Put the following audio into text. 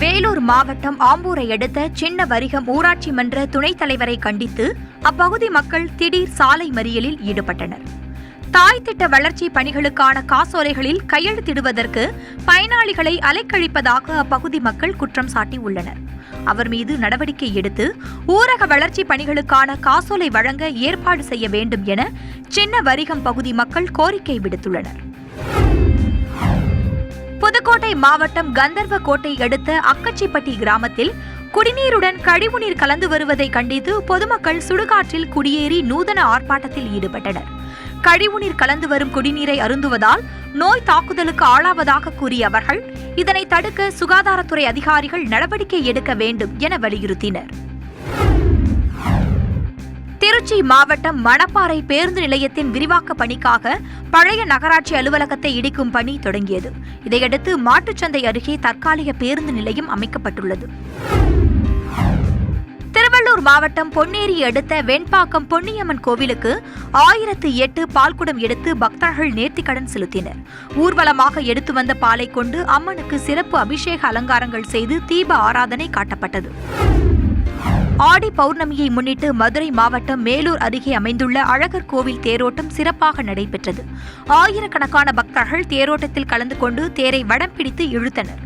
வேலூர் மாவட்டம் ஆம்பூரை அடுத்த சின்ன வரிகம் ஊராட்சி மன்ற துணைத் தலைவரை கண்டித்து அப்பகுதி மக்கள் திடீர் சாலை மறியலில் ஈடுபட்டனர். தாய் திட்ட வளர்ச்சி பணிகளுக்கான காசோலைகளில் கையெழுத்திடுவதற்கு பயனாளிகளை அலைக்கழிப்பதாக அப்பகுதி மக்கள் குற்றம் சாட்டியுள்ளனர். அவர் மீது நடவடிக்கை எடுத்து ஊரக வளர்ச்சி பணிகளுக்கான காசோலை வழங்க ஏற்பாடு செய்ய வேண்டும் என சின்ன வரிகம் பகுதி மக்கள் கோரிக்கை விடுத்துள்ளனர். புதுக்கோட்டை மாவட்டம் கந்தர்வக்கோட்டை அடுத்த அக்கச்சிப்பட்டி கிராமத்தில் குடிநீருடன் கழிவுநீர் கலந்து வருவதை கண்டித்து பொதுமக்கள் சுடுகாற்றில் குடியேறி நூதன ஆர்ப்பாட்டத்தில் ஈடுபட்டனர். கழிவுநீர் கலந்து வரும் குடிநீரை அருந்துவதால் நோய் தாக்குதலுக்கு ஆளாவதாக கூறிய அவர்கள் இதனை தடுக்க சுகாதாரத்துறை அதிகாரிகள் நடவடிக்கை எடுக்க வேண்டும் என வலியுறுத்தினர். திருச்சி மாவட்டம் மணப்பாறை பேருந்து நிலையத்தின் விரிவாக்க பணிக்காக பழைய நகராட்சி அலுவலகத்தை இடிக்கும் பணி தொடங்கியது. இதையடுத்து மாட்டுச்சந்தை அருகே தற்காலிக பேருந்து நிலையம் அமைக்கப்பட்டுள்ளது. திருவள்ளூர் மாவட்டம் பொன்னேரி அடுத்த வெண்பாக்கம் பொன்னியம்மன் கோவிலுக்கு 1008 பால்குடம் எடுத்து பக்தர்கள் நேர்த்திக்கடன் செலுத்தினர். ஊர்வலமாக எடுத்து வந்த பாலை கொண்டு அம்மனுக்கு சிறப்பு அபிஷேக அலங்காரங்கள் செய்து தீப ஆராதனை காட்டப்பட்டது. ஆடி பௌர்ணமியை முன்னிட்டு மதுரை மாவட்டம் மேலூர் அருகே அமைந்துள்ள அழகர் கோவில் தேரோட்டம் சிறப்பாக நடைபெற்றது. ஆயிரக்கணக்கான பக்தர்கள் தேரோட்டத்தில் கலந்து கொண்டு தேரை வடம் பிடித்து இழுத்தனர்.